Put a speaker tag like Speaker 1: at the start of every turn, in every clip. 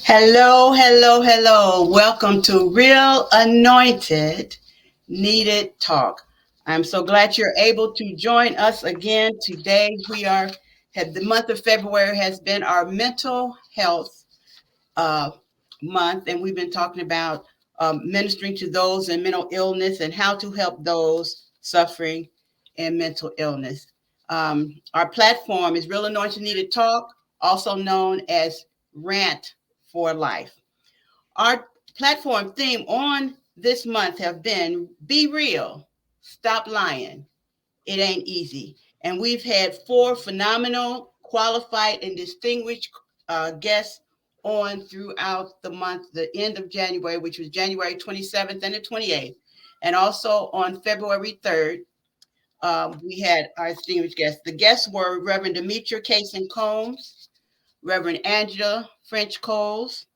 Speaker 1: Hello, hello, hello. Welcome to Real Anointed Needed Talk. I'm so glad you're able to join us again today. The month of February has been our mental health uh, month, and we've been talking about ministering to those in mental illness and how to help those suffering in mental illness. Our platform is Real Anointed Needed Talk, also known as R.A.N.T for Life. Our platform theme on this month have been Be Real, Stop Lying. It ain't easy. And we've had four phenomenal, qualified, and distinguished guests on throughout the month, the end of January, which was January 27th and the 28th. And also on February 3rd, we had our distinguished guests. The guests were Reverend Demetria Cason Combs, Reverend Angela French Coles,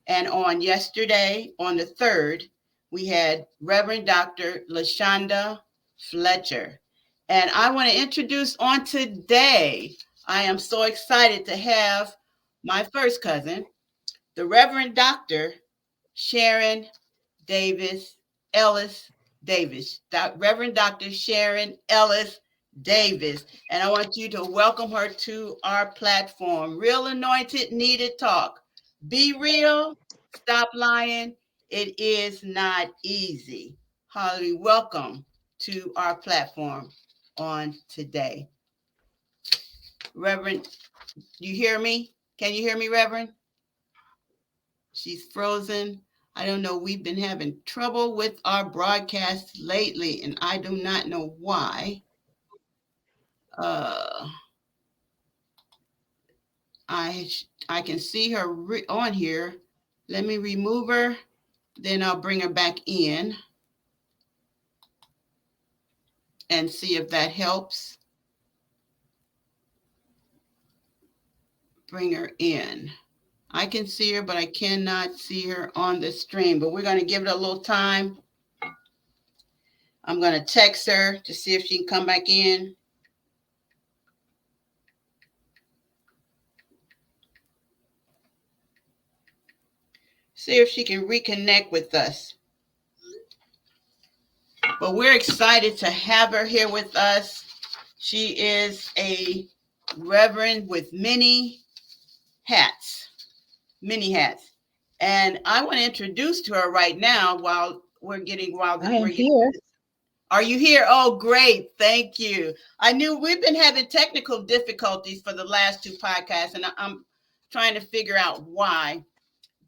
Speaker 1: and on yesterday, on the 3rd, we had Reverend Dr. LaShonda Fletcher. And I want to introduce on today, I am so excited to have my first cousin, the Reverend Dr. Sharon Ellis Davis. Reverend Dr. Sharon Ellis Davis. And I want you to welcome her to our platform, Real Anointed Needed Talk. Be real, stop lying. It is not easy. Holly, welcome to our platform on today. Reverend, you hear me? Can you hear me, Reverend? She's frozen. I don't know. We've been having trouble with our broadcast lately, and I do not know why. Uh, I can see her on here. Let me remove her, then I'll bring her back in and see if that helps. Bring her in. I can see her, but I cannot see her on the stream. But we're going to give it a little time. I'm going to text her to see if she can come back in. See if she can reconnect with us. But we're excited to have her here with us. She is a reverend with many hats. And I want to introduce to her right now while we're getting
Speaker 2: Here.
Speaker 1: Are you here? Oh, great. Thank you. I knew we've been having technical difficulties for the last two podcasts, and I'm trying to figure out why.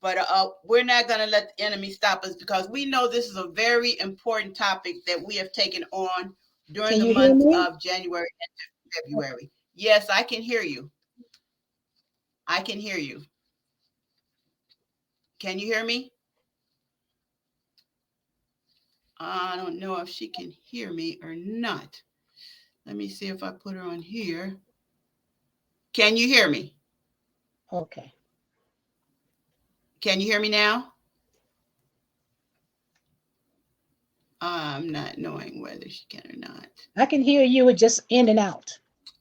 Speaker 1: But we're not going to let the enemy stop us because we know this is a very important topic that we have taken on during
Speaker 2: Can
Speaker 1: the
Speaker 2: you hear
Speaker 1: month
Speaker 2: me?
Speaker 1: of January and February. Yes, I can hear you. I can hear you. Can you hear me? I don't know if she can hear me or not. Let me see if I put her on here. Can you hear me?
Speaker 2: Okay.
Speaker 1: Can you hear me now? I'm not knowing whether she can or not.
Speaker 2: I can hear you. It just in and out.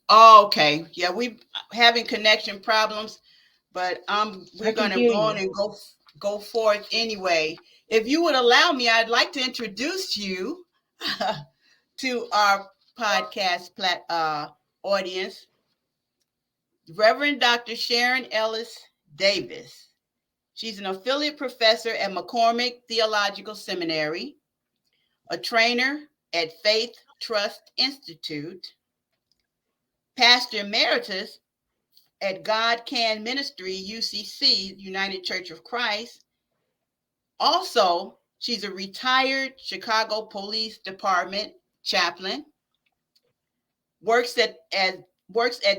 Speaker 1: Oh, okay. Yeah, we having connection problems, but
Speaker 2: I
Speaker 1: we're
Speaker 2: can
Speaker 1: going to
Speaker 2: hear
Speaker 1: go on
Speaker 2: you.
Speaker 1: and go forth anyway. If you would allow me, I'd like to introduce you to our podcast audience, Reverend Dr. Sharon Ellis Davis. She's an affiliate professor at McCormick Theological Seminary, a trainer at Faith Trust Institute, pastor emeritus at God Can Ministry, UCC, United Church of Christ. Also, she's a retired Chicago Police Department chaplain, works at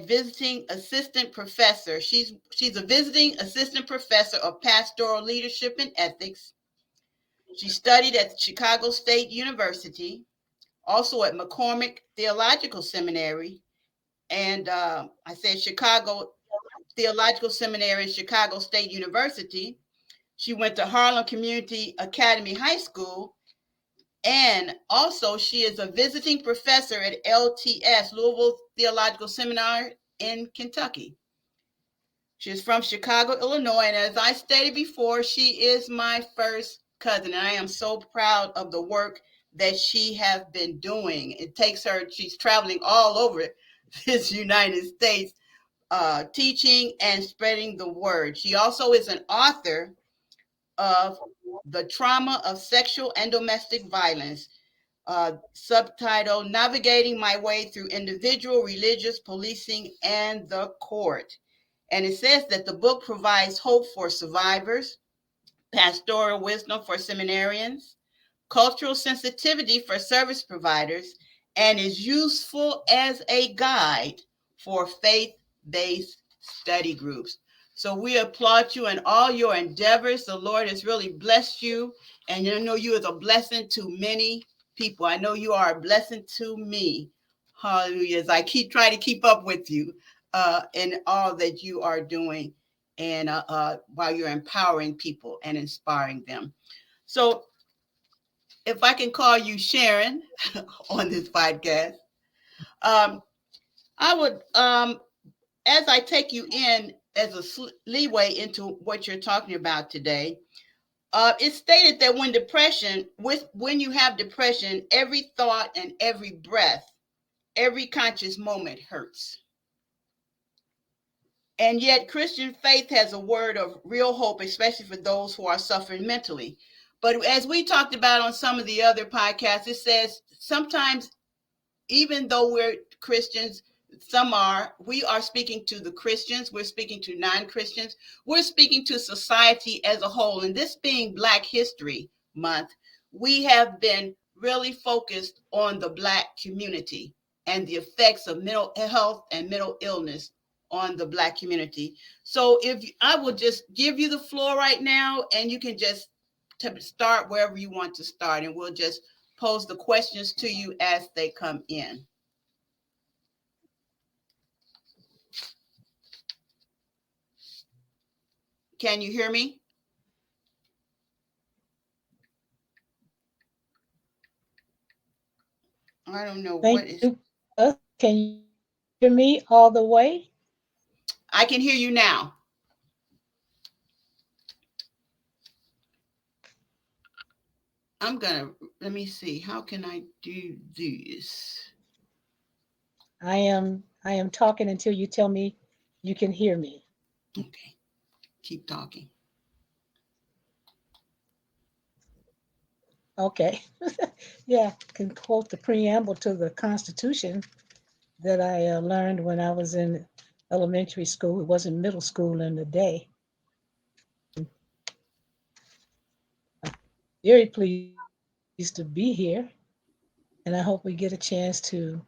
Speaker 1: visiting assistant professor. She's a visiting assistant professor of pastoral leadership and ethics. She studied at Chicago State University, also at McCormick Theological Seminary, and I said Chicago Theological Seminary and Chicago State University. She went to Harlem Community Academy High School, and also she is a visiting professor at LTS, Louisville Theological Seminary in Kentucky. She's from Chicago, Illinois. And as I stated before, she is my first cousin. And I am so proud of the work that she has been doing. It takes her, she's traveling all over this United States, teaching and spreading the word. She also is an author of The Trauma of Sexual and Domestic Violence, subtitle Navigating My Way Through Individual Religious Policing and the Court. And it says that the book provides hope for survivors, pastoral wisdom for seminarians, cultural sensitivity for service providers, and is useful as a guide for faith based study groups. So we applaud you in all your endeavors. The Lord has really blessed you, and I know you is a blessing to many people. I know you are a blessing to me. Hallelujah. As I keep trying to keep up with you in all that you are doing, and while you're empowering people and inspiring them. So if I can call you Sharon on this podcast, um, I would, as I take you in as a leeway into what you're talking about today, it's stated that when you have depression, every thought and every breath, every conscious moment hurts. And yet, Christian faith has a word of real hope, especially for those who are suffering mentally. But as we talked about on some of the other podcasts, it says sometimes even though we're Christians, we are speaking to the Christians, we're speaking to non Christians, we're speaking to society as a whole. And this being Black History Month, we have been really focused on the Black community and the effects of mental health and mental illness on the Black community. So if I will just give you the floor right now, and you can just start wherever you want to start, and we'll just pose the questions to you as they come in. Can you hear me? I don't know what
Speaker 2: Thank
Speaker 1: is.
Speaker 2: you. Can you hear me all the way?
Speaker 1: I can hear you now. I'm gonna let me see. How can I do this?
Speaker 2: I am talking until you tell me you can hear me.
Speaker 1: Okay, keep talking.
Speaker 2: Okay. Yeah, can quote the preamble to the Constitution that I learned when I was in elementary school. It wasn't middle school in the day. Very pleased to be here, and I hope we get a chance to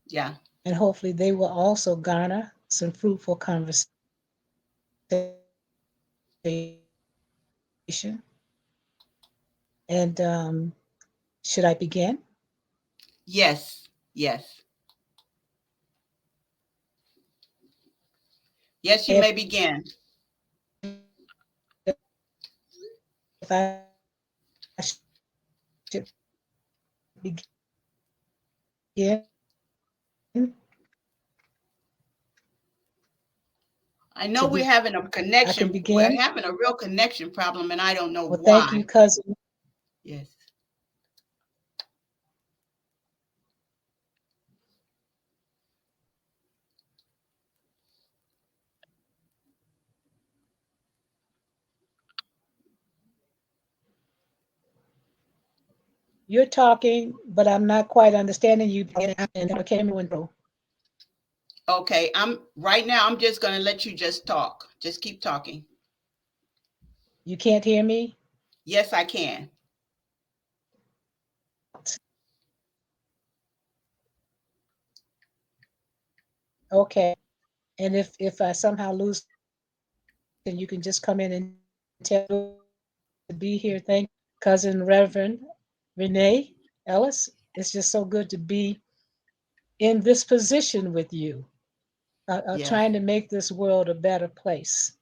Speaker 1: Yeah.
Speaker 2: and hopefully they will also garner some fruitful conversation. And should I begin?
Speaker 1: Yes. Yes. Yes. You may begin.
Speaker 2: If I should begin,
Speaker 1: I know we're
Speaker 2: to
Speaker 1: having
Speaker 2: be,
Speaker 1: a connection.
Speaker 2: I
Speaker 1: We're
Speaker 2: can
Speaker 1: having a
Speaker 2: begin.
Speaker 1: real connection problem, and I don't know
Speaker 2: Well,
Speaker 1: why.
Speaker 2: thank you, cousin.
Speaker 1: Yes.
Speaker 2: You're talking, but I'm not quite understanding you. And then came and went through.
Speaker 1: Okay. I'm right now. I'm just gonna let you just talk. Just keep talking.
Speaker 2: You can't hear me?
Speaker 1: Yes, I can.
Speaker 2: Okay. And if I somehow lose, then you can just come in and tell me to be here. Thank cousin Reverend Rene'e Ellis. It's just so good to be in this position with you,
Speaker 1: Yes.
Speaker 2: trying to make this world a better place.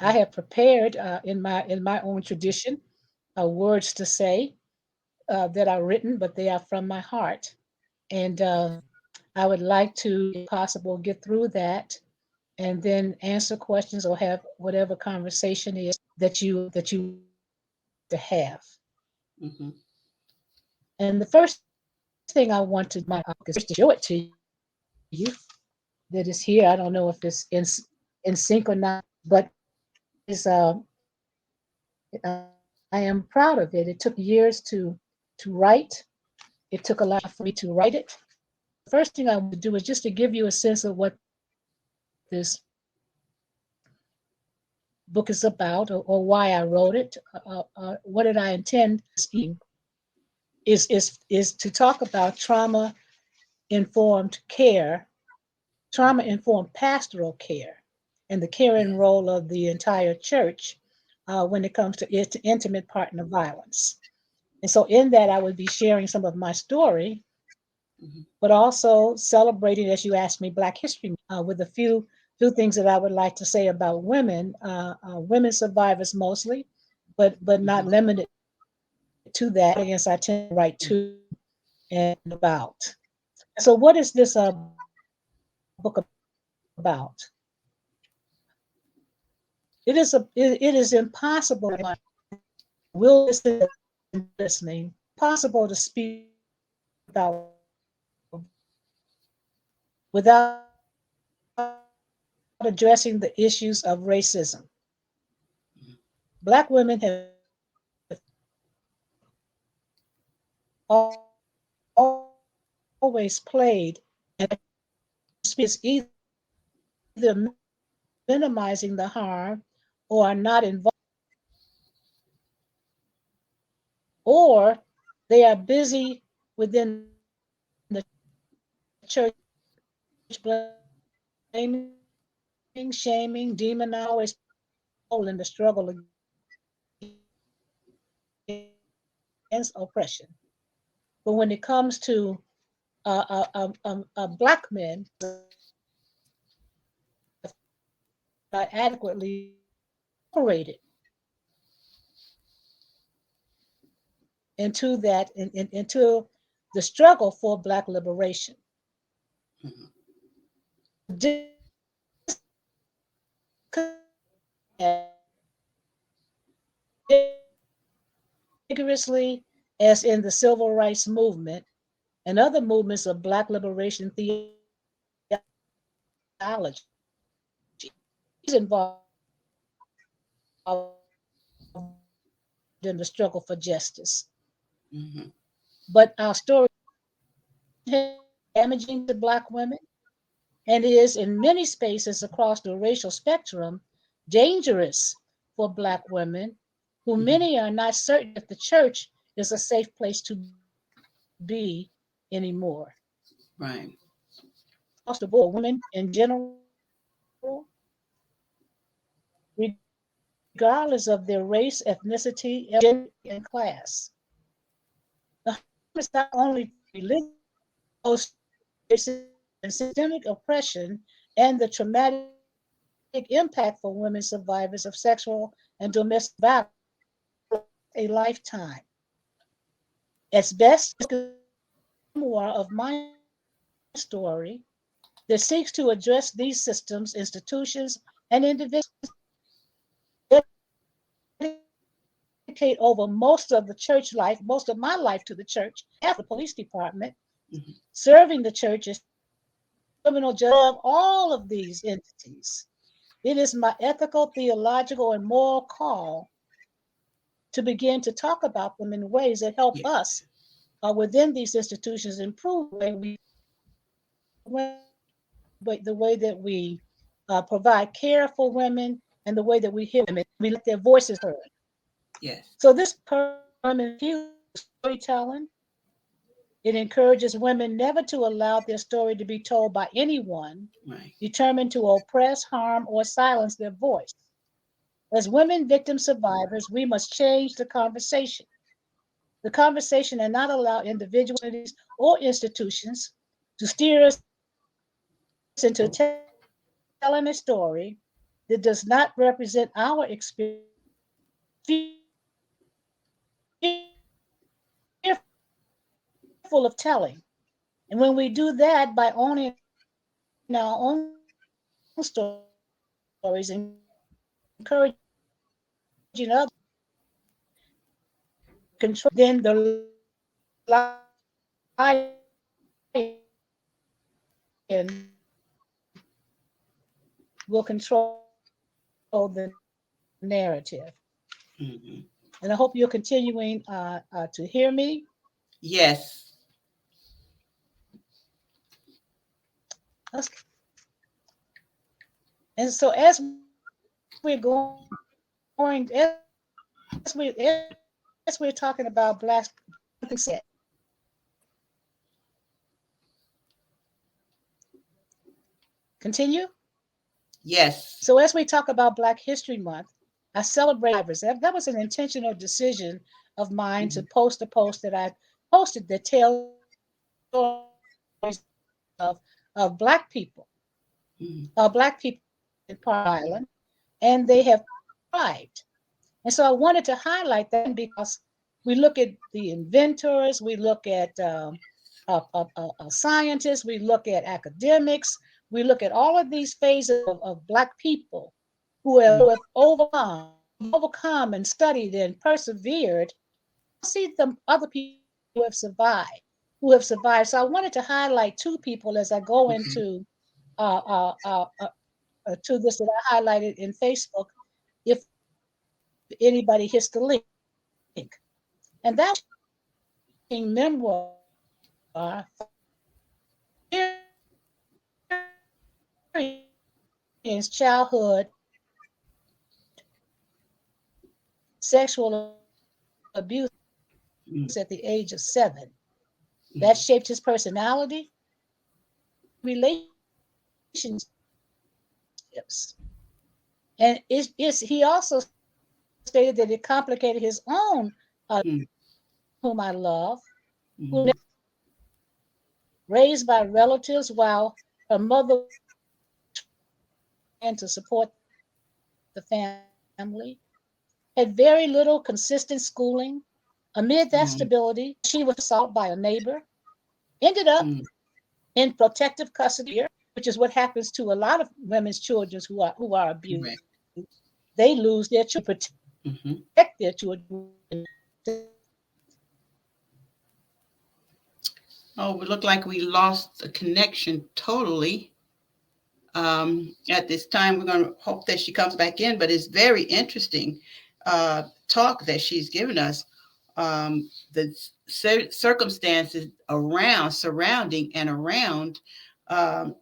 Speaker 2: I
Speaker 1: Mhm.
Speaker 2: have prepared in my own tradition words to say that are written, but they are from my heart. And I would like to, if possible, get through that and then answer questions or have whatever conversation is that you would like to have.
Speaker 1: Mm-hmm.
Speaker 2: And the first thing I want to do is first to show it to you that is here. I don't know if it's in sync or not, but it is. I am proud of it. It took years to write. It took a lot for me to write it. The first thing I want to do is just to give you a sense of what this book is about, or why I wrote it. What did I intend this evening is to talk about trauma informed care, trauma informed pastoral care, and the caring
Speaker 1: Yes.
Speaker 2: role of the entire church when it comes to intimate partner violence. And so, in that, I would be sharing some of my story,
Speaker 1: Mm-hmm.
Speaker 2: but also celebrating, as you asked me, Black History with a few things that I would like to say about women, women survivors mostly, but not
Speaker 1: Mm-hmm.
Speaker 2: limited to that. Audience I tend to write to and about. So, what is this book about? It is it is impossible for anyone will listen listening possible to speak about violence without addressing the issues of racism. Black women have always played an is either minimizing the harm or not involved, or they are busy within the church blaming, shaming, demonizing, always role in the struggle against oppression. But when it comes to black men, not adequately incorporated into into the struggle for black liberation.
Speaker 1: Mm-hmm.
Speaker 2: Vigorously as in the civil rights movement and other movements of black liberation theology. He's involved in the struggle for justice.
Speaker 1: Mm-hmm.
Speaker 2: But our story damaging to black women and is in many spaces across the racial spectrum dangerous for black women who
Speaker 1: Mm-hmm.
Speaker 2: many are not certain if the church is a safe place to be anymore.
Speaker 1: Right.
Speaker 2: Across the board, women in general, regardless of their race, ethnicity, gender, and class. The harm is not only to religion, racism, and systemic oppression, and the traumatic impact for women survivors of sexual and domestic violence a lifetime. At best, memoir of my story that seeks to address these systems, institutions, and individuals dedicate over most of the church life, most of my life to the church, half the police department,
Speaker 1: Mm-hmm.
Speaker 2: serving the church as criminal judge of all of these entities. It is my ethical, theological, and moral call to begin to talk about them in ways that help
Speaker 1: Yeah.
Speaker 2: us within these institutions improve the way that we provide care for women and the way that we hear women, we let their voices heard.
Speaker 1: Yes.
Speaker 2: So this program infuses storytelling. It encourages women never to allow their story to be told by anyone
Speaker 1: Right.
Speaker 2: determined to oppress, harm, or silence their voice. As women victim survivors, we must change the conversation, and not allow individuals or institutions to steer us into telling a story that does not represent our experience, fearful of telling, And when we do that by owning our own stories, encouraging others to share their stories, then the lion will control the narrative. And I hope you're
Speaker 1: Mhm.
Speaker 2: continuing to hear me.
Speaker 1: Yes.
Speaker 2: Okay. And so as we're talking about black, something said. Continue.
Speaker 1: Yes.
Speaker 2: So as we talk about Black History Month, I celebrate survivors. That was an intentional decision of
Speaker 1: Mhm.
Speaker 2: mine to post a post that I posted that tells stories of black people,
Speaker 1: Mhm.
Speaker 2: black people in Park Island, and they have thrived. And so I wanted to highlight that because we look at the inventors, we look at scientists, we look at academics, we look at all of these phases of Black people
Speaker 1: Mhm.
Speaker 2: who have overcome and studied and persevered. See them other people who have survived, So I wanted to highlight two people as I go
Speaker 1: Mhm.
Speaker 2: into uh, uh, uh, uh, to this that I highlighted in Facebook. If anybody hits the link, and that memoir experienced childhood sexual abuse at the age of 7.
Speaker 1: Mhm.
Speaker 2: That shaped his personality, relationships. And he also stated that it complicated his own
Speaker 1: Mhm.
Speaker 2: whom I love, who
Speaker 1: Mhm.
Speaker 2: raised by relatives while her mother was trying to support the family, had very little consistent schooling. Amid that stability,
Speaker 1: Mhm.
Speaker 2: she was assaulted by a neighbor, ended up
Speaker 1: Mhm.
Speaker 2: in protective custody for a year, which is what happens to a lot of women's children who are
Speaker 1: Correct.
Speaker 2: abused. They lose their children,
Speaker 1: Mhm.
Speaker 2: protect their children.
Speaker 1: Oh, it looked like we lost the connection totally. At this time. We're going to hope that she comes back in, but it's very interesting talk that she's given us. The circumstances around, surrounding, and around um,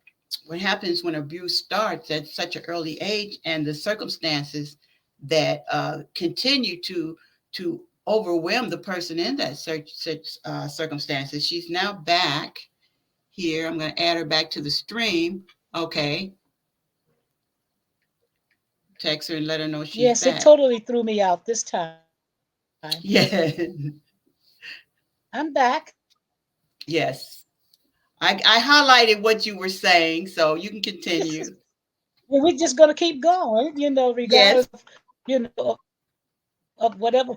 Speaker 1: what happens when abuse starts at such an early age, and the circumstances that continue to overwhelm the person in that such circumstances. She's now back here. I'm going to add her back to the stream. Okay, text her and let her know she's
Speaker 2: Yes, it
Speaker 1: back.
Speaker 2: totally threw me out this time.
Speaker 1: Yeah.
Speaker 2: I'm back.
Speaker 1: Yes. I highlighted what you were saying, so you can continue.
Speaker 2: And we're just going to keep going,
Speaker 1: Yes.
Speaker 2: regardless of, of whatever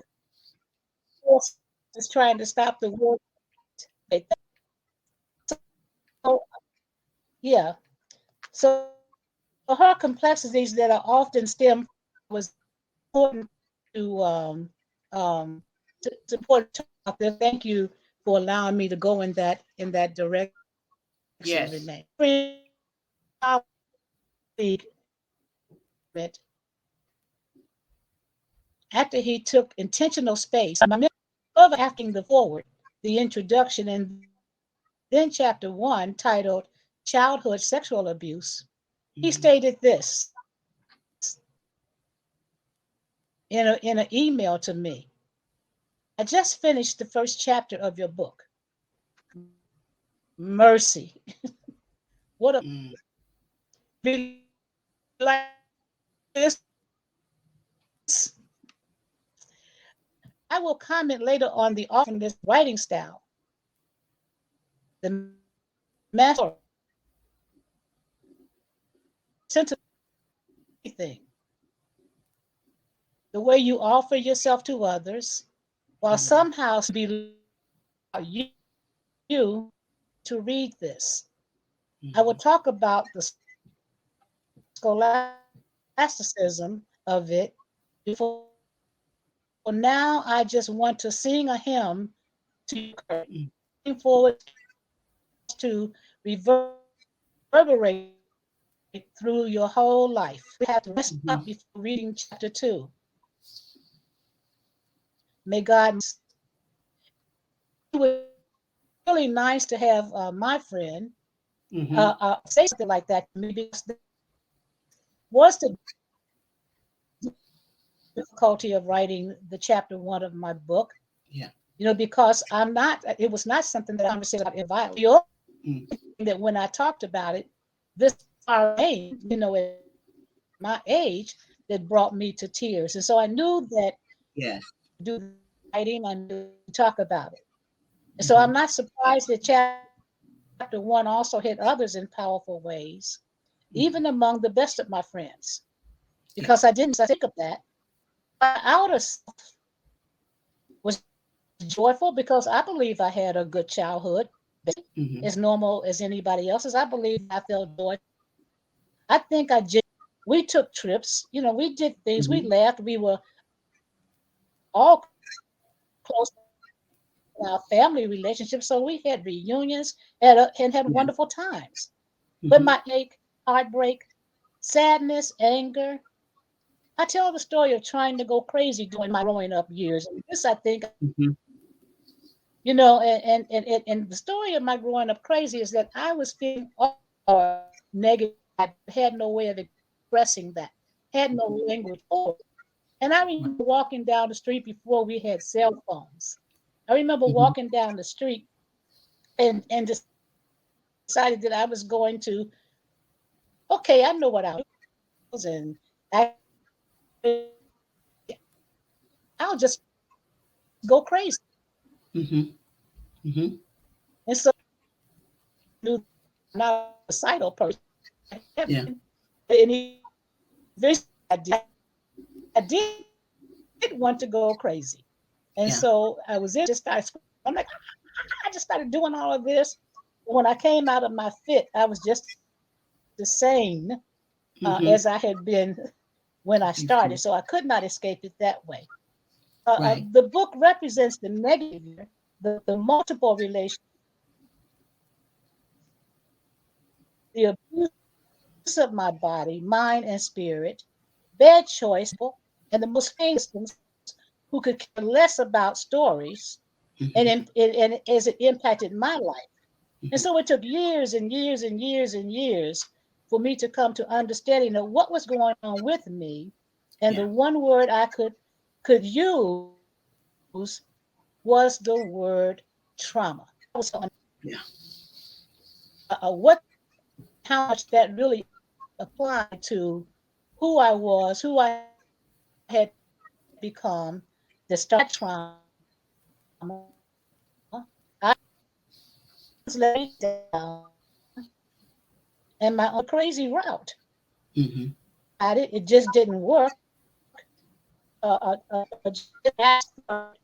Speaker 2: force is trying to stop the war. So, yeah. So her complexities that are often stem was important to important to talk about this. Thank you for allowing me to go in that direction, Renee.
Speaker 1: Yes.
Speaker 2: After he took intentional space, my asking the forward, the introduction, and then chapter 1 titled Childhood Sexual Abuse, he
Speaker 1: Mhm.
Speaker 2: stated this in an email to me. I just finished the first chapter of your book. Mercy. What a
Speaker 1: Mm.
Speaker 2: like this. I will comment later on the often this writing style, the master everything, the way you offer yourself to others, while
Speaker 1: Mhm.
Speaker 2: somehow be you to read this. I will
Speaker 1: Mhm.
Speaker 2: talk about the scholasticism of it before. Now I just want to sing a hymn to encourage you, looking
Speaker 1: Mhm.
Speaker 2: forward to reverberate through your whole life. We have to rest up before reading chapter 2. May God it was really nice to have my friend
Speaker 1: Mhm.
Speaker 2: say something like that to me because that was the difficulty of writing the chapter 1 of my book. You know, because I'm not, it was not something that I conversated about in violence. The only thing that when I talked about it, this R.A.N., at my age, that brought me to tears. And so I knew that I needed to do
Speaker 1: Yes.
Speaker 2: this writing, I needed to talk about it. And so I'm not
Speaker 1: Mhm.
Speaker 2: surprised that chapter 1 also hit others in powerful ways, even among the best of my friends. Because I didn't say I think of that, my outer self was joyful because I believe I had a good childhood, basically, as
Speaker 1: Mhm.
Speaker 2: normal as anybody else's. I believe that I felt joyful. I think I genuinely, we took trips, we did things, we
Speaker 1: Mhm.
Speaker 2: laughed, we were all close in our family relationships, so we had reunions and had wonderful times. But my
Speaker 1: Yeah.
Speaker 2: heartache,
Speaker 1: Mhm.
Speaker 2: heartbreak, sadness, anger, I tell the story of trying to go crazy during my growing up years. And this, I think,
Speaker 1: Mhm.
Speaker 2: and the story of my growing up crazy is that I was feeling all negative inside, but had no way of expressing that, had no language for it. And I
Speaker 1: Right.
Speaker 2: remember walking down the street before we had cell phones. I remember
Speaker 1: Mhm.
Speaker 2: walking down the street and decided that I was going to, okay, I know what I'll do. And actually, I'll just go crazy.
Speaker 1: Mhm. Mhm.
Speaker 2: And so knew that I'm not a suicidal person. I have
Speaker 1: Yeah.
Speaker 2: been, and eventually I did want to go crazy. And so I was in the street. I just started screaming. I'm like, "Ah," I just started doing all of this. But when I came out of my fit, I was just as sane as I had
Speaker 1: Mhm.
Speaker 2: been when I started. So I
Speaker 1: Before.
Speaker 2: could not escape it that way.
Speaker 1: Right.
Speaker 2: The book represents the negative behavior, the multiple relationships, the abuse of my body, mind, and spirit, bad choice I made, and the most famous systems who could care less about stories
Speaker 1: Mhm.
Speaker 2: and as it impacted my life. And
Speaker 1: Mhm.
Speaker 2: so it took years and years and years and years for me to come to understanding of what was going on with me. And
Speaker 1: Yeah.
Speaker 2: the one word I could use was the word trauma. I was so
Speaker 1: Yeah.
Speaker 2: what how much that really applied to who I was, who I had become, that started my trauma. I was let me down, and my own crazy route. And I tried to go about it. It just didn't
Speaker 1: Mhm.
Speaker 2: work. Just ask God,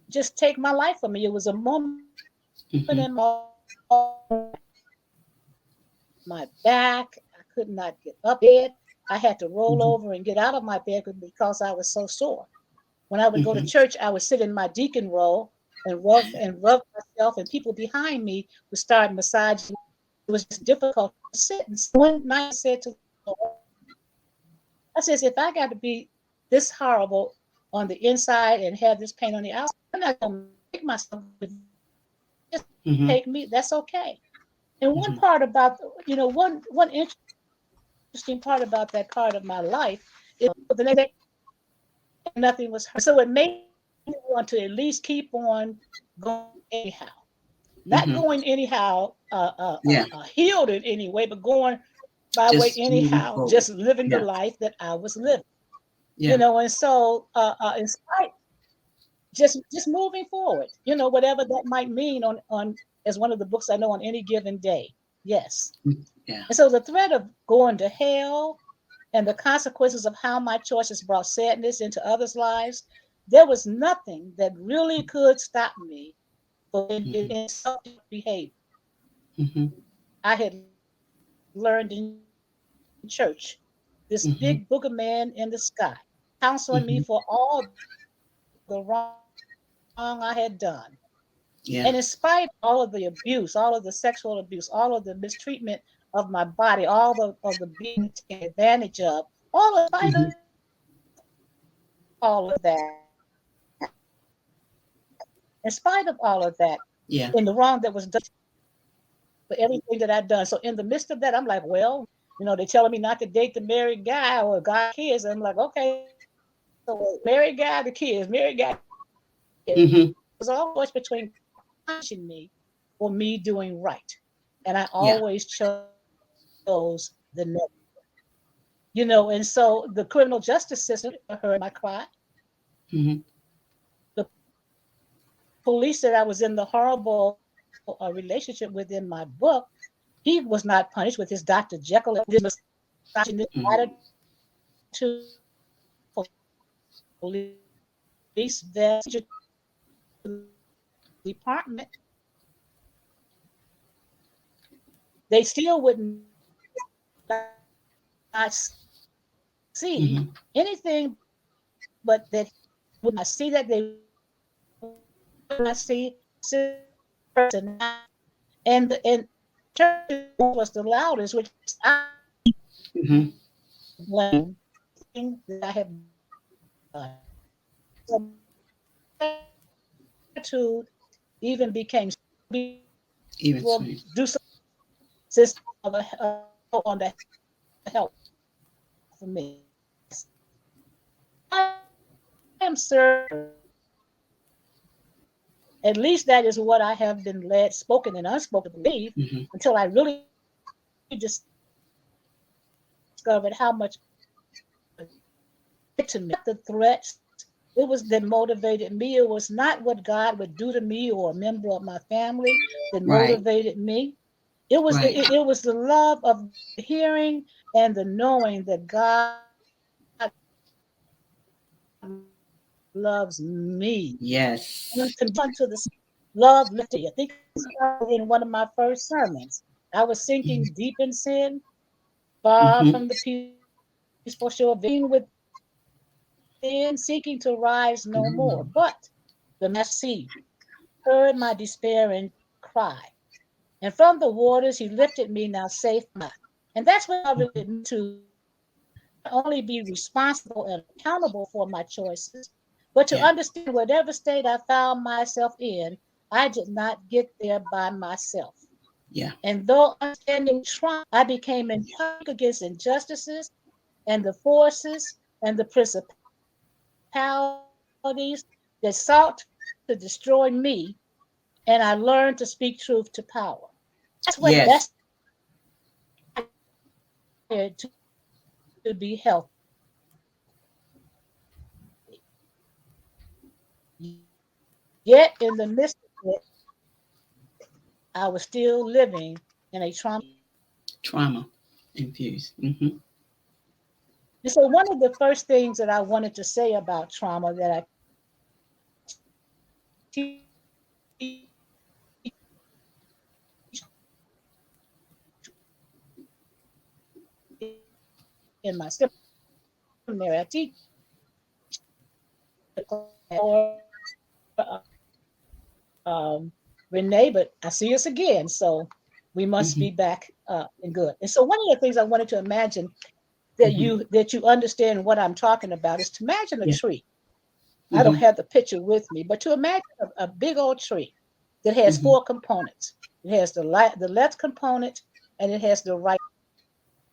Speaker 2: just take my life from me. It was a moment in my life.
Speaker 1: Mhm.
Speaker 2: My back, I could not get up bed. I had to roll
Speaker 1: Mhm.
Speaker 2: over and get out of my bed because I was so sore. When I would go to
Speaker 1: Mhm.
Speaker 2: church, I would sit in my deacon row and rub myself, and people behind me would start massaging. It was just difficult to sit. And so one night I said to the Lord, I says, if I got to be this horrible on the inside and have this pain on the outside, I'm not gonna make myself do it. Just
Speaker 1: Mhm.
Speaker 2: take me. That's okay. And one
Speaker 1: Mhm.
Speaker 2: part about one interesting part about that part of my life is the next day nothing was hurt. So it made me want to at least keep on going anyhow. Not
Speaker 1: Mhm.
Speaker 2: going anyhow,
Speaker 1: Yeah.
Speaker 2: healed in any way, but going my way
Speaker 1: Just moving
Speaker 2: anyhow,
Speaker 1: forward.
Speaker 2: just living the
Speaker 1: Yeah.
Speaker 2: life that I was living.
Speaker 1: Yeah.
Speaker 2: And so in spite, just moving forward, whatever that might mean on as one of the books I know on any given day. Yes.
Speaker 1: Mm. Yeah.
Speaker 2: And so the threat of going to hell and the consequences of how my choices brought sadness into others' lives, there was nothing that really could stop me from
Speaker 1: Mhm.
Speaker 2: in self behavior.
Speaker 1: Mm-hmm.
Speaker 2: I had learned in church this big booger man in the
Speaker 1: Mm-hmm.
Speaker 2: sky, counseling me for all the wrong I had done. And in spite of all of the
Speaker 1: Yeah.
Speaker 2: abuse, all of the sexual abuse, all of the mistreatment of my body, of the being taken advantage of, all in spite of all of
Speaker 1: Mm-hmm.
Speaker 2: that, in spite of all of that, in the wrong that was done to me,
Speaker 1: Yeah.
Speaker 2: for everything that I'd done. So in the midst of that, I'm like, well, they're telling me not to date the married guy or got kids. I'm like, okay, so married guy, the kids, married guy, the kids. It was always between God punishing me for me doing right. And I always
Speaker 1: Yeah.
Speaker 2: chose the next. And so the criminal justice system heard my cry.
Speaker 1: Mm-hmm.
Speaker 2: The police that I was in the horrible relationship with in my book, he was not punished with his Dr. Jekyll and this misogynist
Speaker 1: Mm-hmm.
Speaker 2: attitude. Police that to the department, they still would not see anything
Speaker 1: Mm-hmm.
Speaker 2: but that would not see that they would not see personality. And church was the loudest, which I
Speaker 1: Mm-hmm.
Speaker 2: blame everything that I have done. So my attitude even became will do something
Speaker 1: Even swing.
Speaker 2: since on the help for me. I am serving a purpose. At least that is what I have been led, spoken and unspoken, to believe until I really
Speaker 1: Mm-hmm.
Speaker 2: discovered how much it was it was not the threats. It was that motivated me. It was not what God would do to me or a member of my family that
Speaker 1: Right.
Speaker 2: motivated me.
Speaker 1: Right.
Speaker 2: It was the love of the hearing and the knowing that God loves me. And conjunction to the love
Speaker 1: Yes.
Speaker 2: lifted me. I think I started in one of my first sermons. I was sinking deep in sin, far from the peaceful
Speaker 1: Mm-hmm.
Speaker 2: shore of victory, wrestling within, seeking to rise no more. But the Master see, heard my despair and cry. And from the waters he lifted me now safe by my side. And that's when I really admit to not only be responsible and accountable for my choices, but to
Speaker 1: Yeah.
Speaker 2: understand whatever state I found myself in, I did not get there by myself.
Speaker 1: Yeah.
Speaker 2: And though understanding trauma, I became empowered against injustices and the forces and the principalities that sought to destroy me, and I learned to speak truth to power. That's what helped me.
Speaker 1: Yes.
Speaker 2: That's what I desired to be healthy. Yet in the midst of it, I was still living in a traumatized state.
Speaker 1: Trauma infused. Mm-hmm.
Speaker 2: And so, one of the first things that I wanted to say about trauma that I teach in my seminary, I teach Rene'e, but I see us again, so we must
Speaker 1: Mm-hmm.
Speaker 2: be back and good. And so, one of the things I wanted to imagine
Speaker 1: Mm-hmm.
Speaker 2: that you understand what I'm talking about is to imagine a
Speaker 1: Yeah.
Speaker 2: tree. I don't
Speaker 1: Mm-hmm.
Speaker 2: have the picture with me, but to imagine a big old tree that has
Speaker 1: Mm-hmm.
Speaker 2: four components. It has the left component, and it has the right component,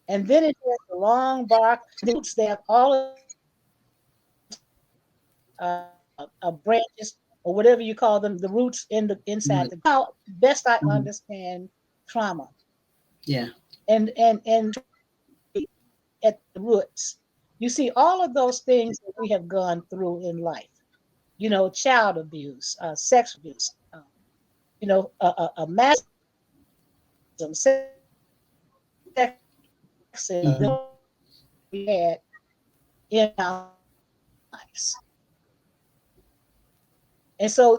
Speaker 2: and then it has the long bark, and the roots. They have all of these branches or whatever you call them, the roots in the inside
Speaker 1: Right.
Speaker 2: the. Now, best I
Speaker 1: Mm-hmm.
Speaker 2: understand trauma,
Speaker 1: Yeah.
Speaker 2: and at the roots, you see all of those things that we have gone through in life. You know, child abuse, sex abuse, masochism, sexism, the
Speaker 1: Mm-hmm.
Speaker 2: we had in our lives. And so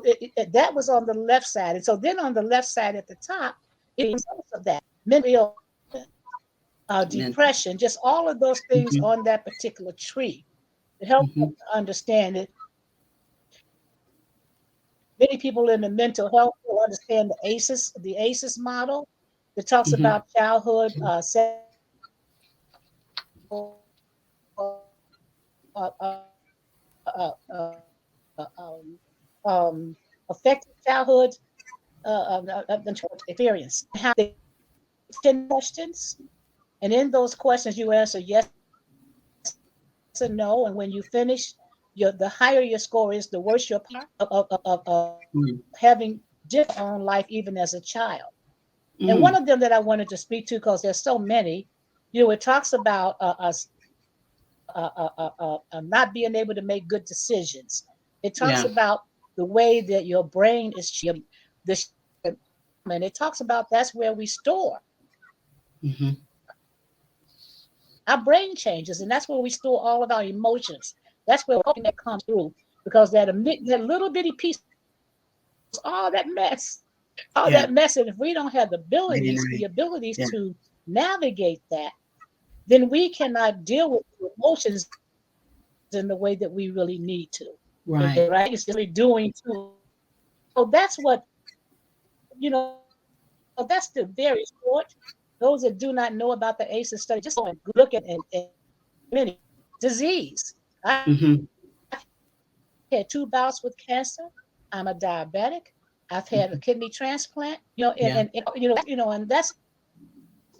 Speaker 2: that was on the left side. And so then on the left side at the top, it was of that mental illness,
Speaker 1: Mental.
Speaker 2: depression, just all of those things
Speaker 1: Hmm.
Speaker 2: on that particular tree. It helps us
Speaker 1: Hmm.
Speaker 2: to understand it. Many people in the mental health will understand the ACEs model that talks
Speaker 1: Hmm.
Speaker 2: about childhood uh, uh, uh, uh, affected childhood experience. How they 10 questions, and in those questions you answer yes and no. And when you finish, the higher your score is, the worse your part of
Speaker 1: Hmm.
Speaker 2: having different on life even as a child. And one
Speaker 1: Hmm.
Speaker 2: of them that I wanted to speak to, because there's so many, it talks about us not being able to make good decisions. It talks about
Speaker 1: Yeah.
Speaker 2: the way that your brain is the and it talks about that's where we store
Speaker 1: Hmm.
Speaker 2: our brain changes, and that's where we store all of our emotions. That's where that comes through, because that little bitty piece, all that mess,
Speaker 1: Yeah.
Speaker 2: and if we don't have
Speaker 1: Lady
Speaker 2: the
Speaker 1: Nine.
Speaker 2: abilities
Speaker 1: Yeah.
Speaker 2: to navigate that, then we cannot deal with the emotions in the way that we really need to. Right? It's just
Speaker 1: Right.
Speaker 2: really doing too. So that's what that's the very short. Those that do not know about the ACEs study, just go and look at and many disease. I've had 2 bouts with cancer. I'm a diabetic. I've had a kidney transplant.
Speaker 1: Hmm. Yeah.
Speaker 2: And that's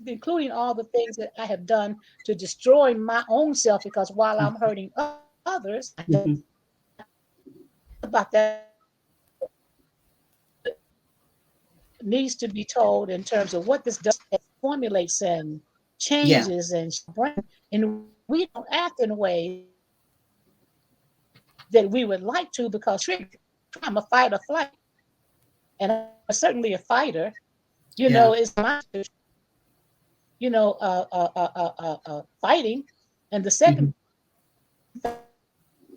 Speaker 2: including all the things that I have done to destroy my own self. Because while I'm hurting others, I don't
Speaker 1: Hmm.
Speaker 2: about that needs to be told in terms of what this does as it formulates and
Speaker 1: Yeah.
Speaker 2: changes and brain, and we don't act in ways that we would like to, because trigger. I'm a fight or flight, and I'm certainly a fighter.
Speaker 1: Yeah.
Speaker 2: It's my fighting, and the
Speaker 1: Hmm.
Speaker 2: second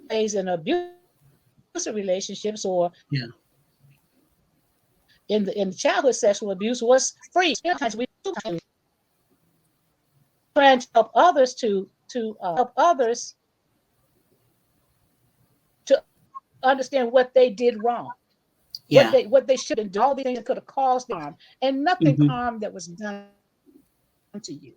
Speaker 2: phase in abusive relationships, or
Speaker 1: Yeah.
Speaker 2: in the childhood sexual abuse, was free. Sometimes we trying to help others to understand what they did wrong,
Speaker 1: Yeah.
Speaker 2: what they should have done, all these things that could have caused harm, and
Speaker 1: Hmm.
Speaker 2: nothing harm that was done to you.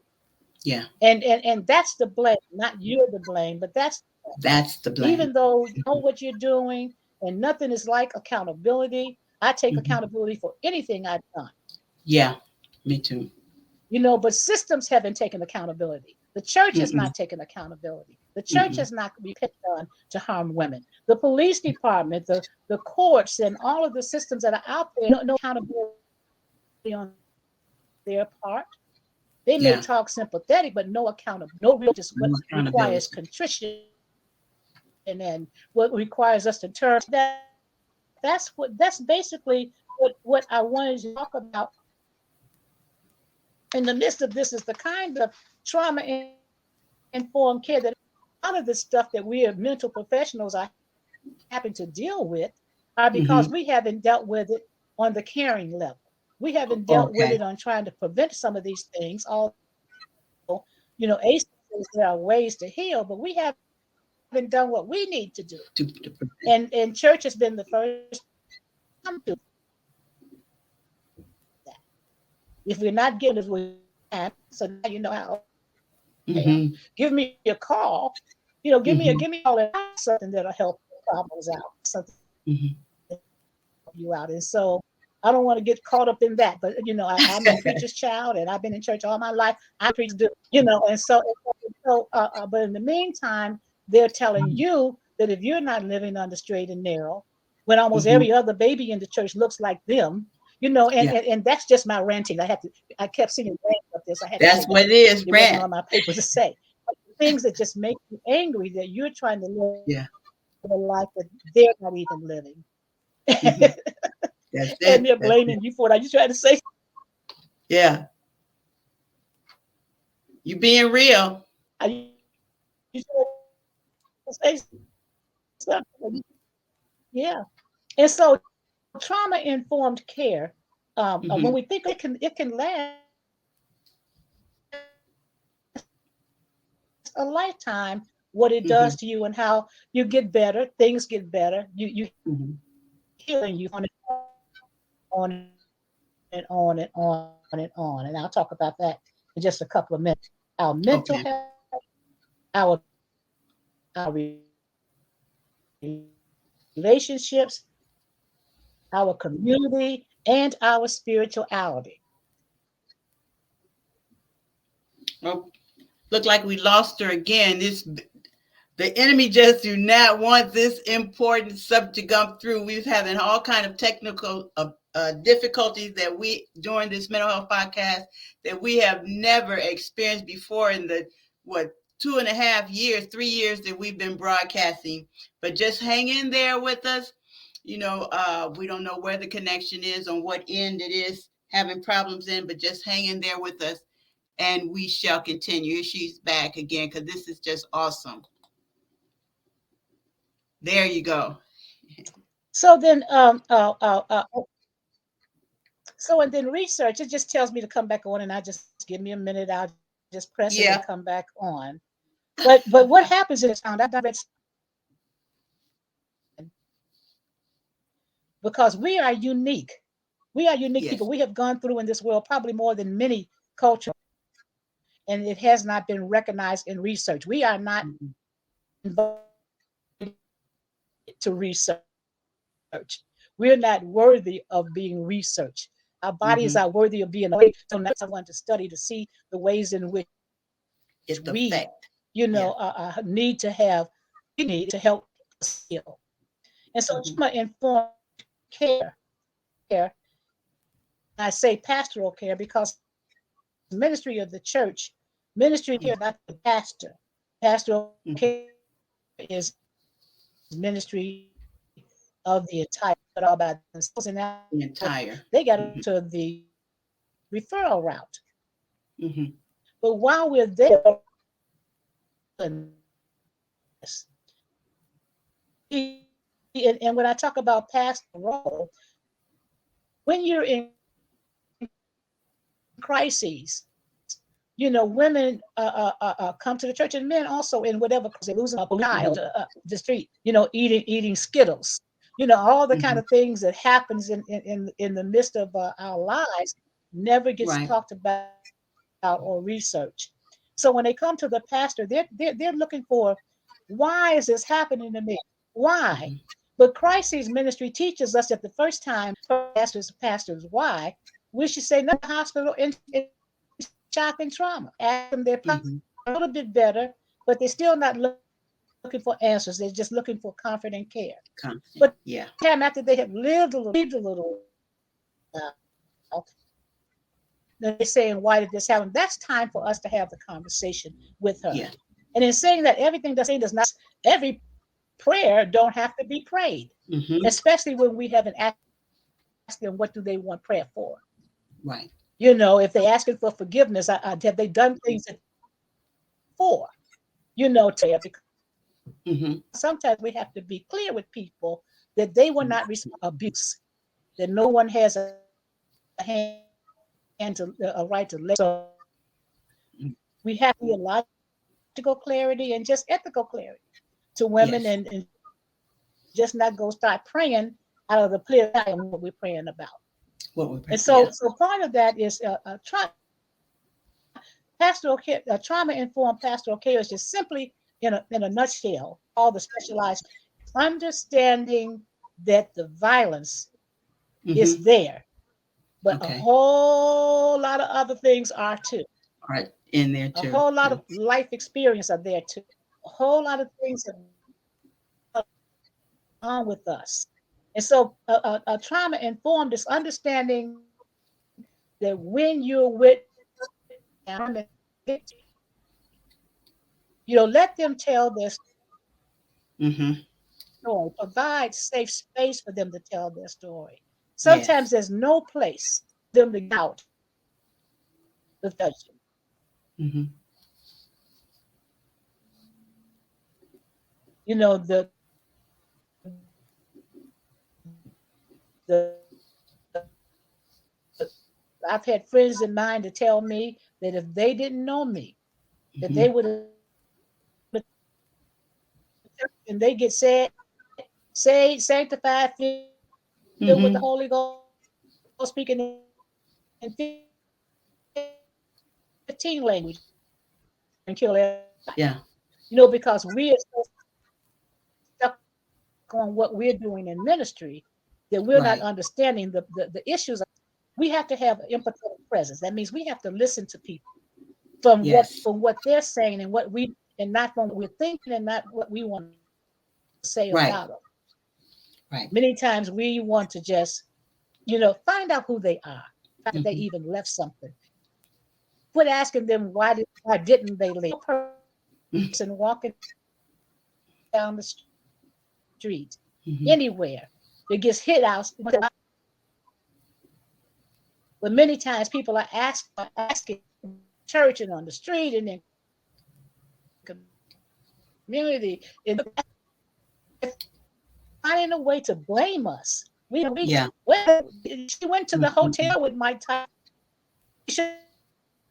Speaker 1: Yeah.
Speaker 2: And that's the blame, not you're the blame, but that's,
Speaker 1: That's the blame.
Speaker 2: even though you know what you're doing, and nothing is like accountability. I take
Speaker 1: Hmm.
Speaker 2: accountability for anything I've done.
Speaker 1: Yeah. Me too.
Speaker 2: But systems haven't taken accountability. The church has
Speaker 1: Mm-mm.
Speaker 2: not taken accountability. The church
Speaker 1: Mm-mm.
Speaker 2: has not done to harm women. The police department, the courts, and all of the systems that are out there, no accountability on their part. They may talk sympathetic, but no
Speaker 1: Yeah.
Speaker 2: accountability, no real, just what
Speaker 1: No
Speaker 2: requires
Speaker 1: accountability.
Speaker 2: contrition, and what requires us to turn. That's basically what I wanted to talk about in the midst of this, is the kind of trauma informed care that a lot of the stuff that we as mental professionals are having to deal with are because we haven't dealt with it
Speaker 1: Hmm.
Speaker 2: on the caring level. We haven't dealt with it on trying to prevent
Speaker 1: Okay.
Speaker 2: some of these things. Although, ACEs says there are ways to heal, but we haven't done what we need to do.
Speaker 1: To
Speaker 2: And
Speaker 1: prevent.
Speaker 2: church has been the first come to that. If we're not getting it, we time. So now you know how old I am. Give me a call. Give me a call, and I have something that'll help your problems out. Something
Speaker 1: Hmm.
Speaker 2: help you out. And so I don't want to get caught up in that. But I'm a preacher's child, and I've been in church all my life. I preach do, but in the meantime, they're telling you that if you're not living on the straight and narrow, when almost
Speaker 1: Hmm.
Speaker 2: every other baby in the church looks like them,
Speaker 1: Yeah.
Speaker 2: and that's just my ranting. I kept seeing rant up this. I had to say
Speaker 1: That's
Speaker 2: that.
Speaker 1: what it is,
Speaker 2: It wasn't
Speaker 1: rant.
Speaker 2: on my paper to say. But the things that just make you angry, that you're trying to live a
Speaker 1: Yeah.
Speaker 2: life that they're not even living.
Speaker 1: Hmm. That's
Speaker 2: And they're
Speaker 1: it. That's
Speaker 2: blaming
Speaker 1: it.
Speaker 2: you for it. Are you trying to say,
Speaker 1: Yeah. You being real.
Speaker 2: are you trying to say something? Yeah. And And so trauma informed care, when
Speaker 1: Mm-hmm.
Speaker 2: we think it can last a lifetime, what it does to you and how you get better, things get better,
Speaker 1: Mm-hmm.
Speaker 2: you heal and you find
Speaker 1: Mm-hmm.
Speaker 2: on and on and on and on and on. And I'll talk about that in just a couple of minutes. Our mental health,
Speaker 1: Okay.
Speaker 2: our relationships, our community, and our spirituality.
Speaker 1: Well, look like we lost her again. This the enemy just do not want this important subject to come through. We've having all kind of technical difficulties that we during this mental health podcast that we have never experienced before in the what 2.5 years, 3 years that we've been broadcasting. But just hang in there with us. We don't know where the connection is, on what end it is having problems in, but just hang in there with us, and we shall continue. She's back again because this is just awesome. There you go.
Speaker 2: So then, so and then research, it just tells me to come back on, and I just give me a minute. I'll just press it and come back
Speaker 1: Yeah.
Speaker 2: on. But what happens in this town? I've read because we are unique. We are unique
Speaker 1: Yes.
Speaker 2: people. We have gone through in this world probably more than many cultures, and it has not been recognized in research. We are not
Speaker 1: Mhm.
Speaker 2: invited to research. We're not worthy of being researched. Our bodies are worthy
Speaker 1: Mhm.
Speaker 2: of being away. So now I want to study to see the ways in which we,
Speaker 1: It's the fact. Yeah.
Speaker 2: need to have, we need to help us heal. And so
Speaker 1: Mhm.
Speaker 2: trauma informed care, I say pastoral care because ministry of the church, ministry of care is not the pastor. Pastoral care
Speaker 1: Mhm.
Speaker 2: is ministry of the entire church. They don't do it all by themselves, and therefore
Speaker 1: The
Speaker 2: they got to go
Speaker 1: entire.
Speaker 2: to the
Speaker 1: Mhm.
Speaker 2: referral route.
Speaker 1: Mhm.
Speaker 2: But while we're there, and when I talk about pastoral role, when you're in crises, women come to the church, and men also in whatever crisis. They're losing a child, the
Speaker 1: Mhm.
Speaker 2: street, eating Skittles, all the kind of
Speaker 1: Mhm.
Speaker 2: things that happens in the midst of our lives never gets
Speaker 1: Right.
Speaker 2: talked about or researched. So when they come to the pastor, they're looking for, why is this happening to me? Why?
Speaker 1: Mhm.
Speaker 2: But crises ministry teaches us that the first time pastors why, we should say no hospital in shock and trauma. Ask them their problems. They're
Speaker 1: Mhm.
Speaker 2: a little bit better, but they're still not looking for answers. They're just looking for comfort and care. But
Speaker 1: Constant. Yeah.
Speaker 2: time after they have lived a little while, then they're saying, why did this happen? That's time for us to have the conversation with her. And in saying that everything does not every prayer don't have to be prayed, especially when we
Speaker 1: Mhm.
Speaker 2: haven't asked them what do they want prayer for.
Speaker 1: Right.
Speaker 2: If they asking for forgiveness, have they done things for, to prayer? Because sometimes we have to be clear with
Speaker 1: Mhm.
Speaker 2: people that they will not respond abuse, that no one has a hand to a right to lay hands on them. So we have to be theological clarity and just ethical clarity to women, and just not go
Speaker 1: Yes.
Speaker 2: start praying out of the pit of hell and what we're praying about. And so
Speaker 1: What we
Speaker 2: part
Speaker 1: pray.
Speaker 2: of that
Speaker 1: Yeah.
Speaker 2: is trauma informed pastoral care is just simply in a nutshell, all the specialized understanding that the violence is
Speaker 1: Mhm.
Speaker 2: there, but a
Speaker 1: Okay.
Speaker 2: whole lot of other things are too.
Speaker 1: All right. In there
Speaker 2: A
Speaker 1: too.
Speaker 2: whole lot
Speaker 1: Yeah.
Speaker 2: of life experience are there too. A whole lot of things have gone on with us. And so trauma informed is understanding that when you're with, now I'm going to get to, let them tell their story, provide
Speaker 1: Mhm.
Speaker 2: safe space for them to tell their story. Sometimes there's no place
Speaker 1: Yes.
Speaker 2: for them to get out without judgment.
Speaker 1: Mhm.
Speaker 2: The I've had friends of mine to tell me that if they didn't know me, that they
Speaker 1: Hmm.
Speaker 2: would have and they get saved, sanctified, filled with the Holy Ghost, speaking
Speaker 1: Hmm.
Speaker 2: in 15 languages, and kill everybody.
Speaker 1: Yeah.
Speaker 2: Because we are so stuck on what we're doing in ministry that we're not
Speaker 1: Right.
Speaker 2: understanding the issues. We have to have an empathetic presence. That means we have to listen to people
Speaker 1: Yes.
Speaker 2: from what they're saying and what we and not from what we're thinking and not what we want to say about them.
Speaker 1: Right.
Speaker 2: Many
Speaker 1: Right.
Speaker 2: times we want to just, find out who they are, the fact that they
Speaker 1: Hmm.
Speaker 2: even left something. Quit asking them why didn't they leave. A person walking down the street anywhere that gets hit out, but many times people are asking church and on the street and in community and finding a way to blame us.
Speaker 1: Yeah.
Speaker 2: She went to the
Speaker 1: Hmm.
Speaker 2: hotel with Mike Tyson. She should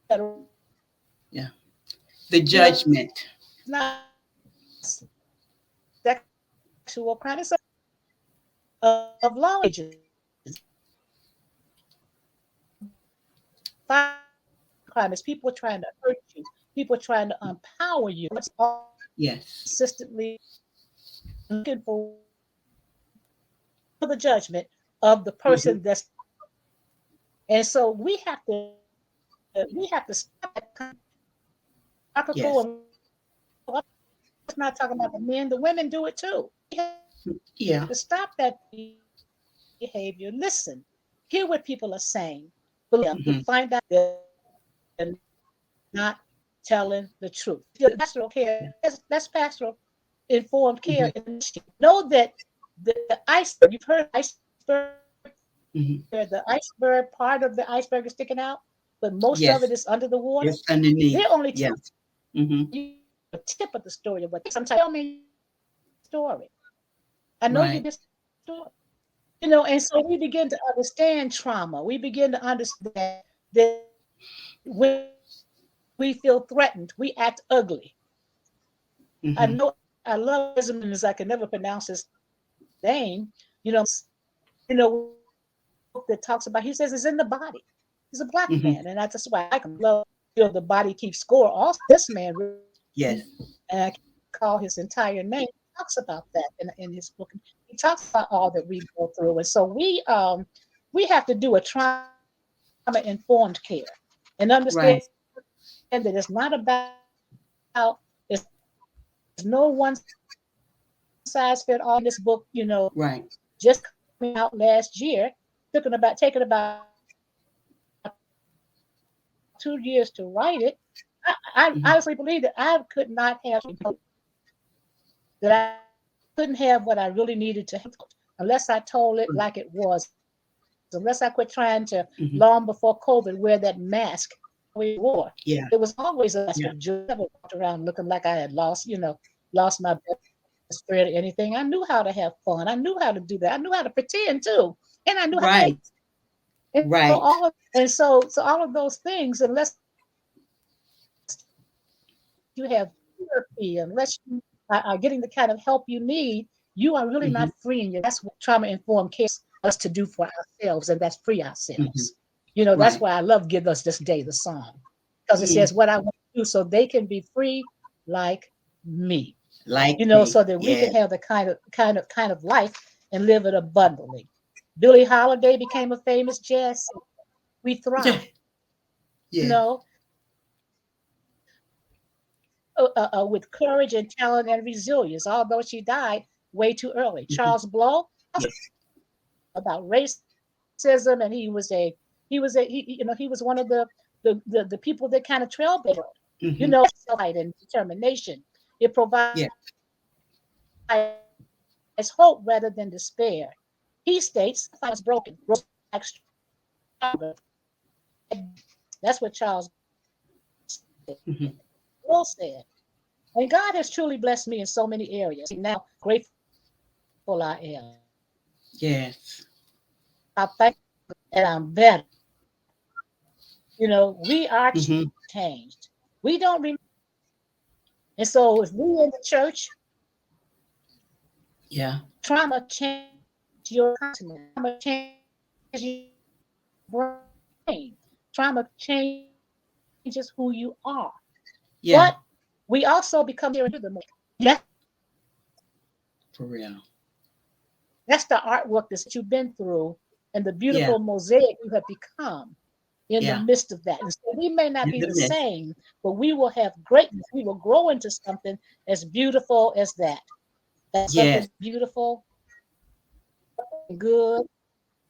Speaker 2: have arrested him.
Speaker 1: Yeah. The
Speaker 2: It's
Speaker 1: judgment.
Speaker 2: not sexual crime. It's of law agencies. Violent crime is people trying to hurt you, people trying to empower you. It's all
Speaker 1: Yes.
Speaker 2: consistently looking for the judgment of the
Speaker 1: Hmm.
Speaker 2: person that's. And so we have to stop that hierarchical and
Speaker 1: Yes.
Speaker 2: let's not talk about the men, the women do it too. We have to stop that
Speaker 1: Yeah.
Speaker 2: behavior. Listen, hear what people are saying, believe them, and find out
Speaker 1: Hmm.
Speaker 2: they're not telling the truth. If you're pastoral care, that's pastoral informed care
Speaker 1: Hmm.
Speaker 2: in the nutshell. Know that the iceberg, you've heard iceberg,
Speaker 1: Hmm.
Speaker 2: where the iceberg part of the iceberg is sticking out, but most of it
Speaker 1: Yes.
Speaker 2: is under the water.
Speaker 1: It's underneath.
Speaker 2: They're only
Speaker 1: Yeah.
Speaker 2: telling
Speaker 1: Hmm.
Speaker 2: you a tip of the story of what sometimes tell me your story. I know you did
Speaker 1: Right.
Speaker 2: story. And so we begin to understand trauma. We begin to understand that when we feel threatened, we act ugly. I know
Speaker 1: Hmm.
Speaker 2: I love Desmond as I can never pronounce his name. With the book that talks about he says it's in the body. He's a black man, and that's why I like him. I love the body keeps score. Also, this man really,
Speaker 1: Yes.
Speaker 2: and I can't call his entire name. He talks about that in his book. He talks about all that we go through, and so we have to do a trauma informed care and understand that it's not
Speaker 1: Right.
Speaker 2: about there's no one size fit all. Even in this book, just coming out last year, taken about 2 years to write it. I honestly believe that I could not have
Speaker 1: Hmm.
Speaker 2: that I couldn't have what I really needed to have unless I told it like it was, unless I quit trying to long before
Speaker 1: Hmm.
Speaker 2: COVID wear that mask always wore.
Speaker 1: Yeah.
Speaker 2: It was always a mask
Speaker 1: Yeah.
Speaker 2: of joy. I never walked around looking like I had lost my best friend or anything. I knew how to have fun. I knew how to do that. I knew how to pretend too. And I knew how to make
Speaker 1: Right. Right.
Speaker 2: so all of those things, unless you have therapy, unless you are getting the kind of help you need, you are really not free in your. That's what trauma informed
Speaker 1: Hmm.
Speaker 2: care allows us to do for ourselves, and that's free ourselves.
Speaker 1: Hmm.
Speaker 2: That's why I
Speaker 1: Right.
Speaker 2: love Give Us This Day, the song, because it says
Speaker 1: Mm.
Speaker 2: what I want to do so they can be free like me.
Speaker 1: Like
Speaker 2: So
Speaker 1: me.
Speaker 2: that we can
Speaker 1: Yes.
Speaker 2: have the kind of life and live it abundantly. Billie Holiday became a famous jazz singer. We thrive,
Speaker 1: Yes.
Speaker 2: with courage and talent and resilience, although she died way too early.
Speaker 1: Hmm.
Speaker 2: Charles Blow
Speaker 1: Yes.
Speaker 2: about racism, and he was he was one of the people that kind of trailblazed,
Speaker 1: Hmm.
Speaker 2: and determination. It provides
Speaker 1: Yeah.
Speaker 2: hope rather than despair. He states, "My fire was broken, rose back stronger, fight back." That's what Charles Blow said. And God has
Speaker 1: Hmm.
Speaker 2: truly blessed me in so many areas. Now, grateful I am.
Speaker 1: Yes.
Speaker 2: I thank and I'm better. You know, we are
Speaker 1: Hmm.
Speaker 2: changed. We don't remember. And so if we in the church,
Speaker 1: Yeah.
Speaker 2: trauma changes your continent. Trauma changes your brain. Trauma changes who you are. But
Speaker 1: Yeah.
Speaker 2: we also become here and do the mosaic.
Speaker 1: For real.
Speaker 2: That's the artwork that you've been through and the
Speaker 1: Yeah.
Speaker 2: beautiful mosaic you have become in the
Speaker 1: Yeah.
Speaker 2: midst of that. And so we may not
Speaker 1: In
Speaker 2: be
Speaker 1: the
Speaker 2: the
Speaker 1: midst.
Speaker 2: same, but we will have greatness. We will grow into something as beautiful as that. That's
Speaker 1: Yes.
Speaker 2: something beautiful and good.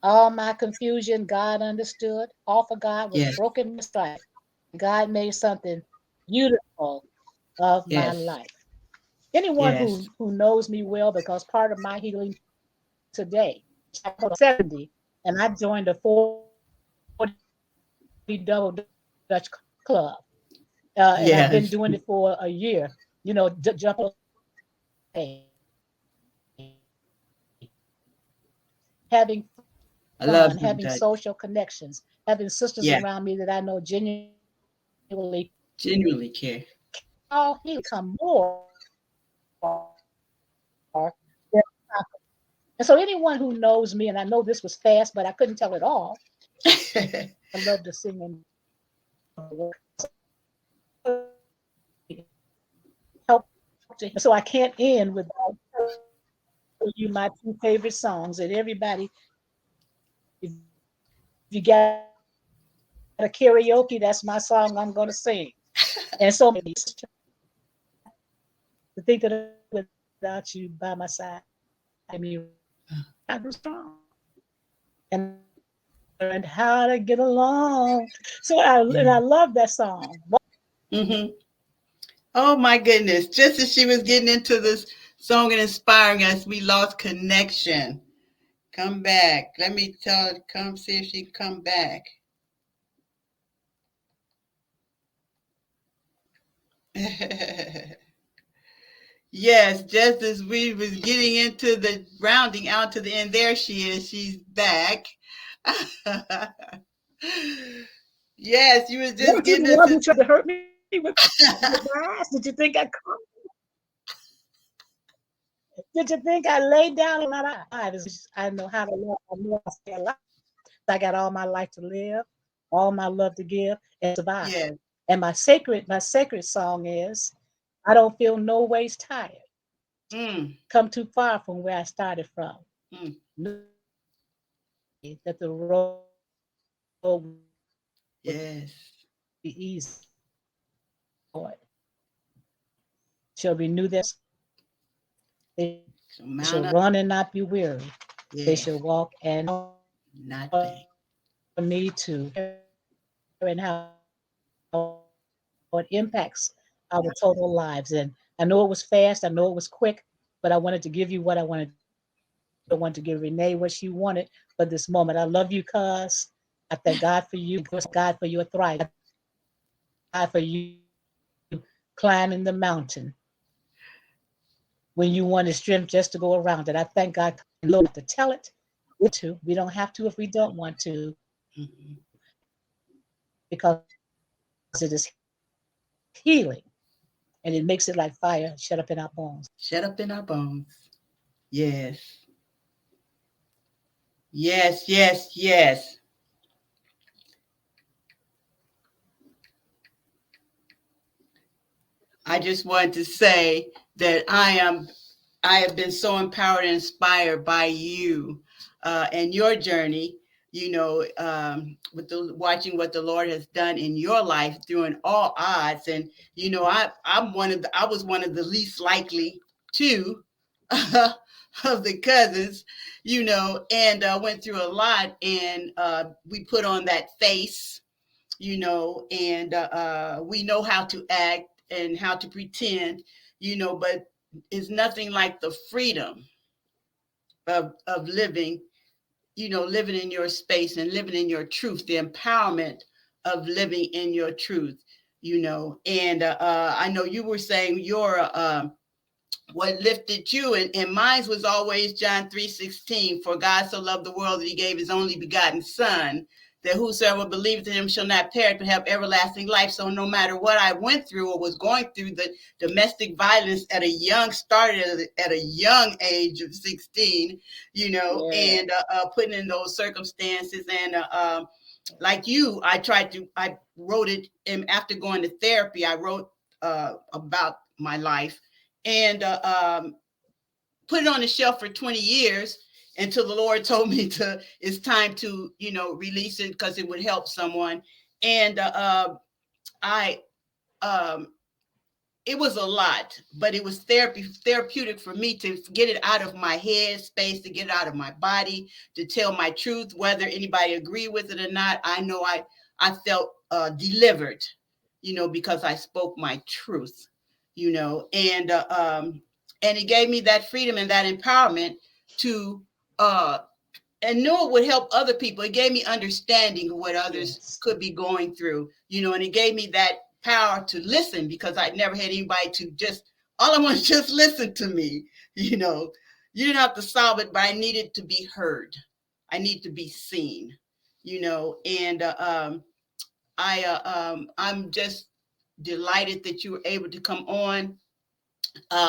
Speaker 2: All my confusion, God understood. All for God was
Speaker 1: Yes.
Speaker 2: broken with strife. God made something beautiful of my
Speaker 1: Yes.
Speaker 2: life. Anyone
Speaker 1: Yes.
Speaker 2: who knows me well, because part of my healing today, I told 70, and I joined a 40 double Dutch club, and I've been doing it for a year. You know, jumping those stages, having fun, having
Speaker 1: I love
Speaker 2: social
Speaker 1: them, Dutch.
Speaker 2: connections, having sisters around me
Speaker 1: Yeah.
Speaker 2: that I know genuinely care.
Speaker 1: Genuinely care.
Speaker 2: All he become more than conquerors. And so anyone who knows me, and I know this was fast, but I couldn't tell it all. I love to sing and help to, and so I can't end without telling you my two favorite songs. And everybody, if you got a karaoke, that's my song I'm going to sing. And so many people to think that I could do it without you by my side, me right. I grew strong, and I learned how to get along. So
Speaker 1: Yeah.
Speaker 2: I love that song.
Speaker 1: Hmm. Oh my goodness. Just as she was getting into this song and inspiring us, we lost connection. Come back. Let me tell her to come see if she can come back. Yes, just as we was getting into the rounding out to the end, there she is. She's back. Yes, you was just
Speaker 2: What
Speaker 1: getting
Speaker 2: did you
Speaker 1: us
Speaker 2: want? You
Speaker 1: into.
Speaker 2: tried to hurt me with lies? Did you think I caught? Did you think I laid down on my life? I know how to love. I know I stay alive. I got all my life to live, all my love to give, and survive.
Speaker 1: Yes.
Speaker 2: And my sacred song is, I don't feel no ways tired.
Speaker 1: Mm,
Speaker 2: Come too far from where I started from.
Speaker 1: mm,
Speaker 2: Know that the road will be easy. They shall
Speaker 1: yes.
Speaker 2: renew their strength in the Lord.
Speaker 1: So
Speaker 2: They shall
Speaker 1: mount up.
Speaker 2: run and not be weary. They
Speaker 1: Yes.
Speaker 2: shall walk and
Speaker 1: Not
Speaker 2: for
Speaker 1: faint.
Speaker 2: me to and how it impacts our total lives. And I know it was fast. I know it was quick, but I wanted to give you what I wanted to give you. I wanted to give Rene'e what she wanted for this moment. I love you, cuz. I thank God for you. I thank God for your thrive. I thank God for you climbing the mountain when you wanted strength just to go around it. I thank God you don't have to tell it. We don't have to. We don't have to if we don't want to, because it is healing and it makes it like fire. Shut up in our bones. And so I love you, cuz.
Speaker 1: Shut up in our bones. Yes. Yes, yes, yes. I just wanted to say that I have been so empowered and inspired by you and your journey. With the watching what the Lord has done in your life during all odds, and I was one of the least likely two of the cousins, and went through a lot, and we put on that face, and we know how to act and how to pretend, but it's nothing like the freedom of living, living in your space and living in your truth, the empowerment of living in your truth, and I know you were saying your what lifted you, and mine was always John 3:16. For God so loved the world that he gave his only begotten son, that whosoever believeth in him shall not perish but have everlasting life. So no matter what I went through or was going through, the domestic violence at a young started at a young age of 16,
Speaker 2: Yeah.
Speaker 1: and putting in those circumstances. And like you, I wrote it, and after going to therapy, I wrote about my life, and put it on the shelf for 20 years until the Lord told me to, it's time to, release it because it would help someone. And I, um, it was a lot, but it was therapeutic for me to get it out of my head space, to get it out of my body, to tell my truth, whether anybody agree with it or not. I know I felt delivered, because I spoke my truth, and it gave me that freedom and that empowerment to uh, and knew it would help other people. It gave me understanding of what others
Speaker 2: Yes.
Speaker 1: could be going through, and it gave me that power to listen because I never had anybody to just, all I want is just listen to me, You didn't have to solve it, but I needed to be heard. I need to be seen, and I'm just delighted that you were able to come on,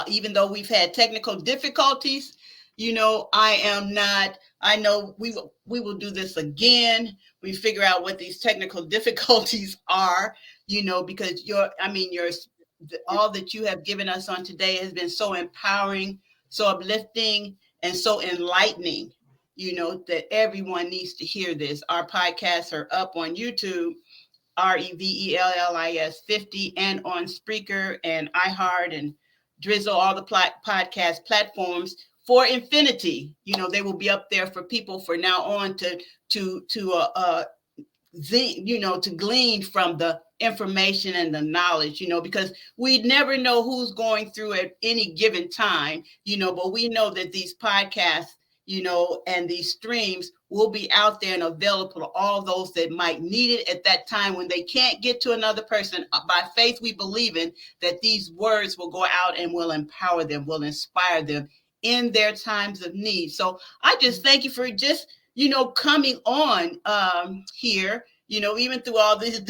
Speaker 1: even though we've had technical difficulties. I am not. I know we will do this again. We figure out what these technical difficulties are. Because your all that you have given us on today has been so empowering, so uplifting, and so enlightening. That everyone needs to hear this. Our podcasts are up on YouTube, REVELLIS 50, and on Spreaker and iHeart and Drizzle, all the podcast platforms for infinity. They will be up there for people for now on to glean from the information and the knowledge, because we never know who's going through at any given time, but we know that these podcasts, and these streams will be out there and available to all those that might need it at that time when they can't get to another person. By faith, we believe in that these words will go out and will empower them, will inspire them in their times of need. So I just thank you for just coming on here, even through all these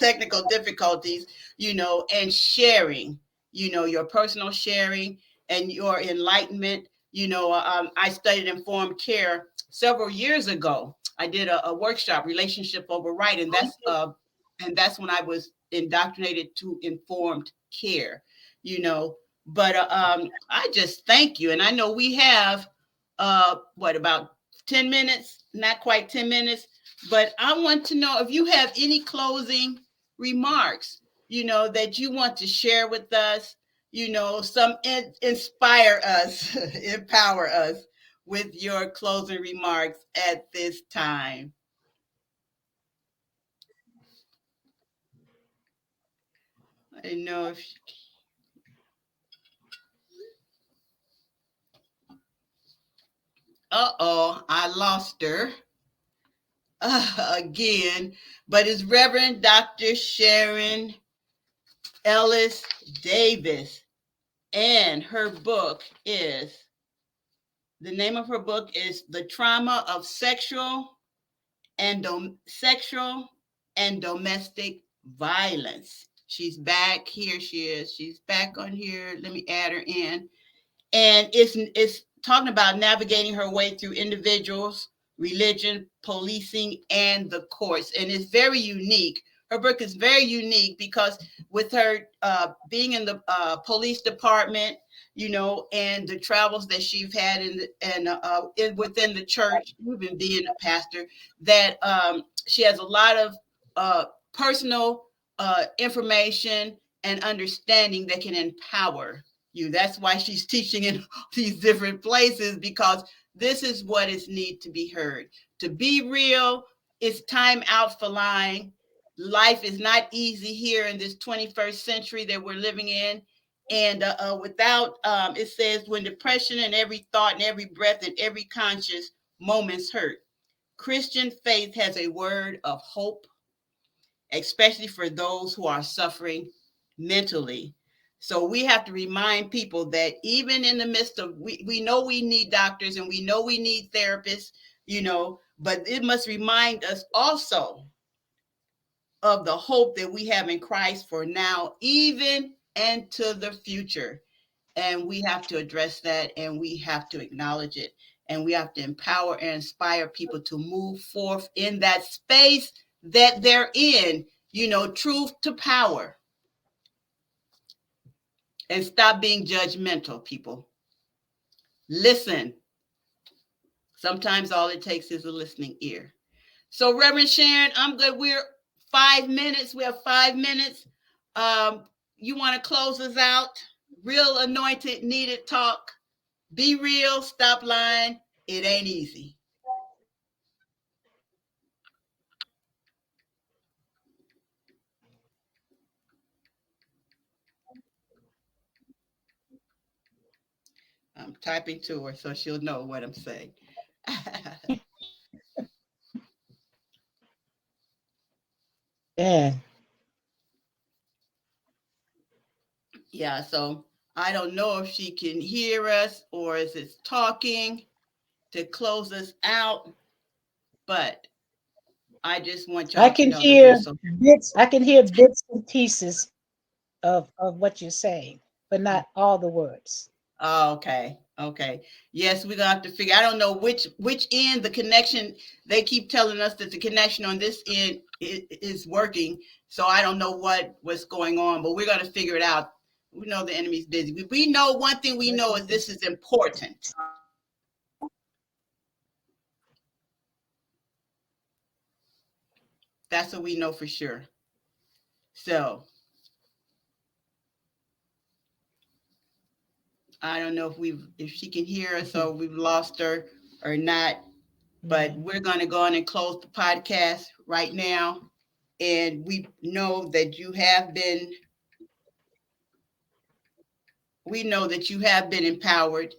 Speaker 1: technical difficulties, and sharing, your personal sharing and your enlightenment. I studied informed care several years ago. I did a workshop, relationship over right, and that's when I was indoctrinated to informed care, you know. But I just thank you, and I know we have what, about 10 minutes, not quite 10 minutes, but I want to know if you have any closing remarks, that you want to share with us, some inspire us, empower us with your closing remarks at this time. I didn't know if, I lost her again, but it's Reverend Dr. Sharon Ellis Davis, and the name of her book is The Trauma of Sexual and Domestic Violence. She's back. Here she is. She's back on here. Let me add her in. And it's talking about navigating her way through individuals, religion, policing, and the courts. And it's very unique. Her book is very unique because with her being in the police department, and the travels that she's had within the church, even being a pastor, that she has a lot of uh, personal information and understanding that can empower you. That's why she's teaching in these different places, because this is what is need to be heard. To be real, it's time out for lying. Life is not easy here in this 21st century that we're living in. And without, it says, when depression and every thought and every breath and every conscious moment's hurt, Christian faith has a word of hope, especially for those who are suffering mentally. So we have to remind people that even in the midst of, we know we need doctors and we know we need therapists, but it must remind us also of the hope that we have in Christ for now, even and to the future. And we have to address that, and we have to acknowledge it, and we have to empower and inspire people to move forth in that space that they're in, truth to power, and stop being judgmental, people. Listen. Sometimes all it takes is a listening ear. So, Reverend Sharon, I'm good. We're 5 minutes. We have 5 minutes. You want to close us out? Real anointed, needed talk. Be real. Stop lying. It ain't easy. I'm typing to her so she'll know what I'm saying.
Speaker 2: Man,
Speaker 1: Yeah, so I don't know if she can hear us or is it talking to close us out, but I just want
Speaker 2: I
Speaker 1: y'all to
Speaker 2: can
Speaker 1: know that we're
Speaker 2: hear
Speaker 1: so.
Speaker 2: bits. I can hear bits and pieces of what you're saying, but not all the words.
Speaker 1: Oh, okay. Okay. Yes, we're gonna have to figure. I don't know which end the connection. They keep telling us that the connection on this end is working. So I don't know what's going on, but we're gonna figure it out. We know the enemy's busy. We know one thing we know is this is important. That's what we know for sure. So I don't know if she can hear us or we've lost her or not. But
Speaker 2: Man,
Speaker 1: we're gonna go on and close the podcast right now. And we know that you have been empowered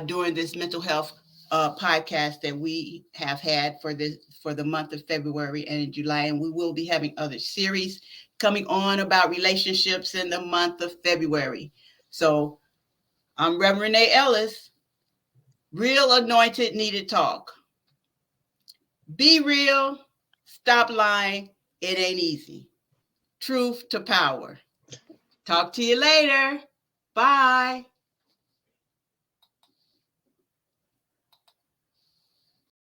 Speaker 1: during this mental health podcast that we have had for the month of February and in July, and we will be having other series coming on about relationships in the month of February. So I'm Reverend Rene'e Ellis. Real anointed needed talk. Be real. Stop lying. It ain't easy. Truth to power. Talk to you later. Bye.